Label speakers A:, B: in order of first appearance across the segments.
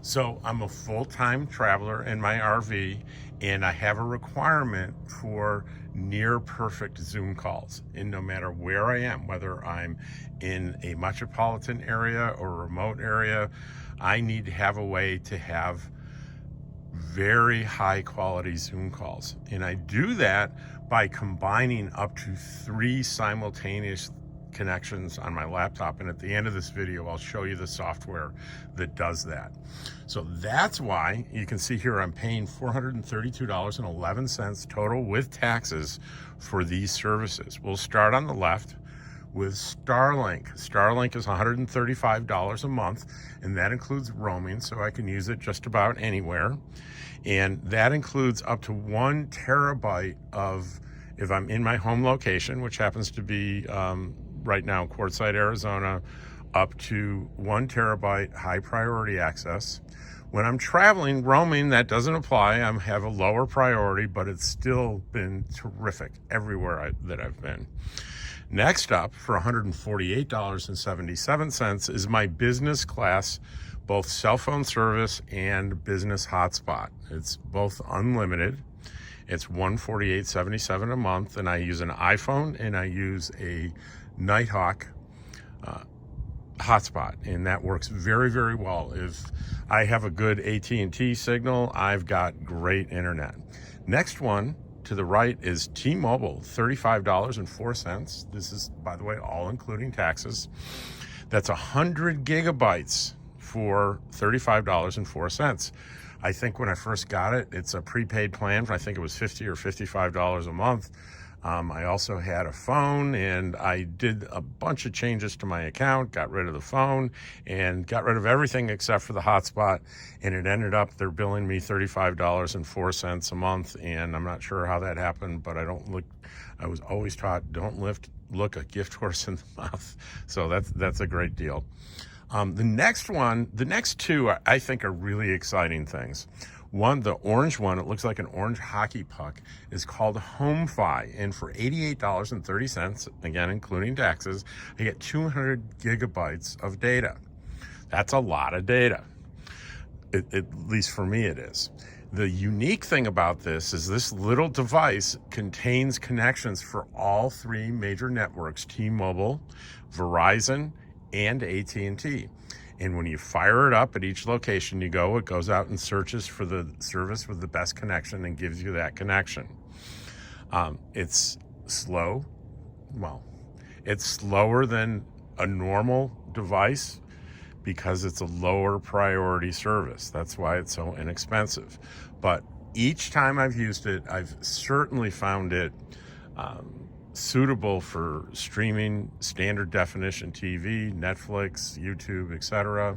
A: So I'm a full-time traveler in my RV, and I have a requirement for near perfect Zoom calls. And no matter where I am, whether I'm in a metropolitan area or a remote area, I need to have a way to have very high quality Zoom calls. And I do that by combining up to 3 simultaneous connections on my laptop. And at the end of this video, I'll show you the software that does that. So that's why you can see here I'm paying $432.11 total with taxes for these services. We'll start on the left with Starlink. Starlink is $135 a month, and that includes roaming, so I can use it just about anywhere. And that includes up to 1 terabyte of, if I'm in my home location, which happens to be right now Quartzsite, Arizona, up to 1 terabyte high priority access. When I'm traveling, roaming, that doesn't apply. I have a lower priority, but it's still been terrific everywhere that I've been. Next up, for $148.77, is my business class, both cell phone service and business hotspot. It's both unlimited. It's $148.77 a month, and I use an iPhone and I use a Nighthawk hotspot, and that works very, very well. If I have a good AT&T signal, I've got great internet. Next one to the right is T-Mobile, $35.04. This is, by the way, all including taxes. That's 100 gigabytes for $35.04. I think when I first got it, it's a prepaid plan. I think it was $50 or $55 a month. I also had a phone, and I did a bunch of changes to my account, got rid of the phone, and got rid of everything except for the hotspot, and it ended up they're billing me $35.04 a month, and I'm not sure how that happened, but I was always taught, don't look a gift horse in the mouth. So that's a great deal. The next two I think are really exciting things. One, the orange one, it looks like an orange hockey puck, is called HomeFi. And for $88.30, again, including taxes, I get 200 gigabytes of data. That's a lot of data. At least for me it is. The unique thing about this is this little device contains connections for all 3 major networks, T-Mobile, Verizon, and AT&T. And when you fire it up at each location it goes out and searches for the service with the best connection and gives you that connection. It's slow. Well, it's slower than a normal device because it's a lower priority service. That's why it's so inexpensive. But each time I've used it, I've certainly found it suitable for streaming standard definition TV, Netflix, YouTube, etc.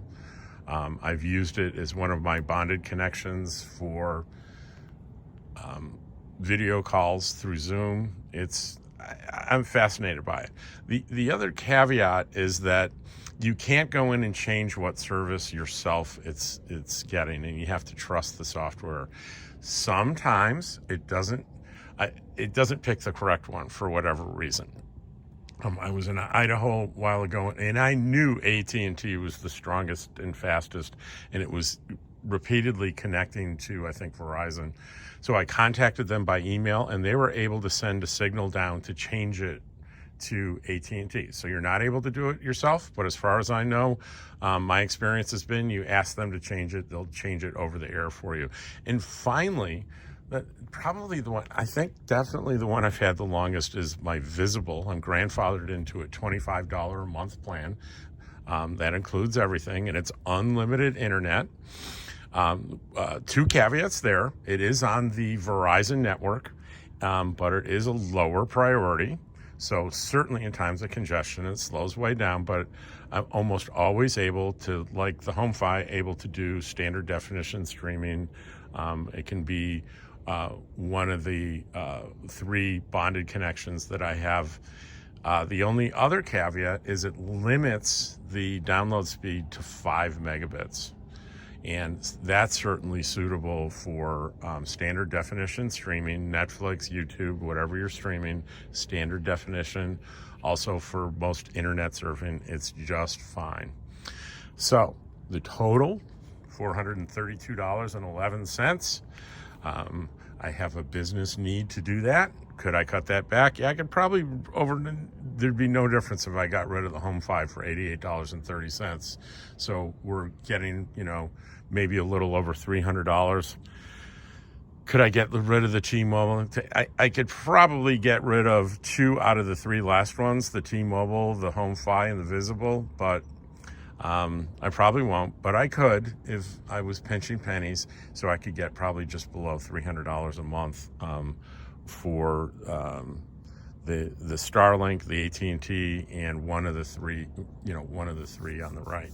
A: I've used it as one of my bonded connections for video calls through Zoom. I'm fascinated by it. The other caveat is that you can't go in and change what service yourself it's getting, and you have to trust the software. Sometimes it doesn't pick the correct one for whatever reason. I was in Idaho a while ago, and I knew AT&T was the strongest and fastest, and it was repeatedly connecting to, I think, Verizon. So I contacted them by email, and they were able to send a signal down to change it to AT&T. So you're not able to do it yourself, but as far as I know, my experience has been you ask them to change it, they'll change it over the air for you. And finally, probably the one, I think definitely the one I've had the longest is my Visible. I'm grandfathered into a $25 a month plan. That includes everything, and it's unlimited internet. 2 caveats there. It is on the Verizon network, but it is a lower priority. So certainly in times of congestion, it slows way down, but I'm almost always able to, like the HomeFi, able to do standard definition streaming. It can be one of the 3 bonded connections that I have. The only other caveat is it limits the download speed to 5 megabits. And that's certainly suitable for standard definition streaming, Netflix, YouTube, whatever you're streaming, standard definition. Also for most internet surfing, it's just fine. So the total $432.11. I have a business need to do that. Could I cut that back? Yeah, I could probably there'd be no difference if I got rid of the Home5 for $88.30. So we're getting, maybe a little over $300. Could I get rid of the T-Mobile? I could probably get rid of 2 out of the 3 last ones, the T-Mobile, the Home5, and the Visible, but I probably won't. But I could if I was pinching pennies, so I could get probably just below $300 a month for the Starlink, the AT&T, and one of the 3 on the right.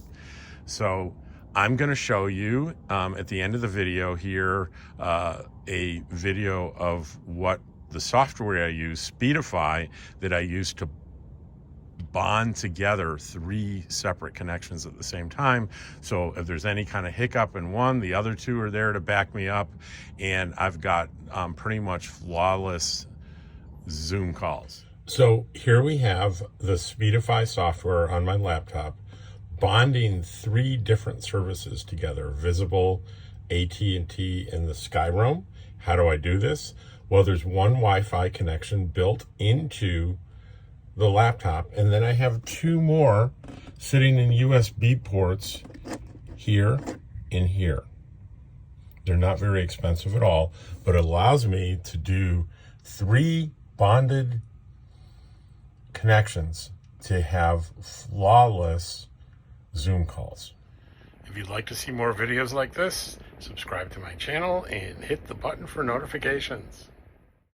A: So I'm going to show you at the end of the video here a video of what the software I use, Speedify, that I use to bond together 3 separate connections at the same time. So if there's any kind of hiccup in one, the other 2 are there to back me up, and I've got pretty much flawless Zoom calls. So here we have the Speedify software on my laptop, bonding 3 different services together: Visible, AT&T, and the SkyRoam. How do I do this? Well, there's one Wi-Fi connection built into the laptop, and then I have 2 more sitting in USB ports here and here. They're not very expensive at all, but it allows me to do 3 bonded connections to have flawless Zoom calls. If you'd like to see more videos like this, subscribe to my channel and hit the button for notifications.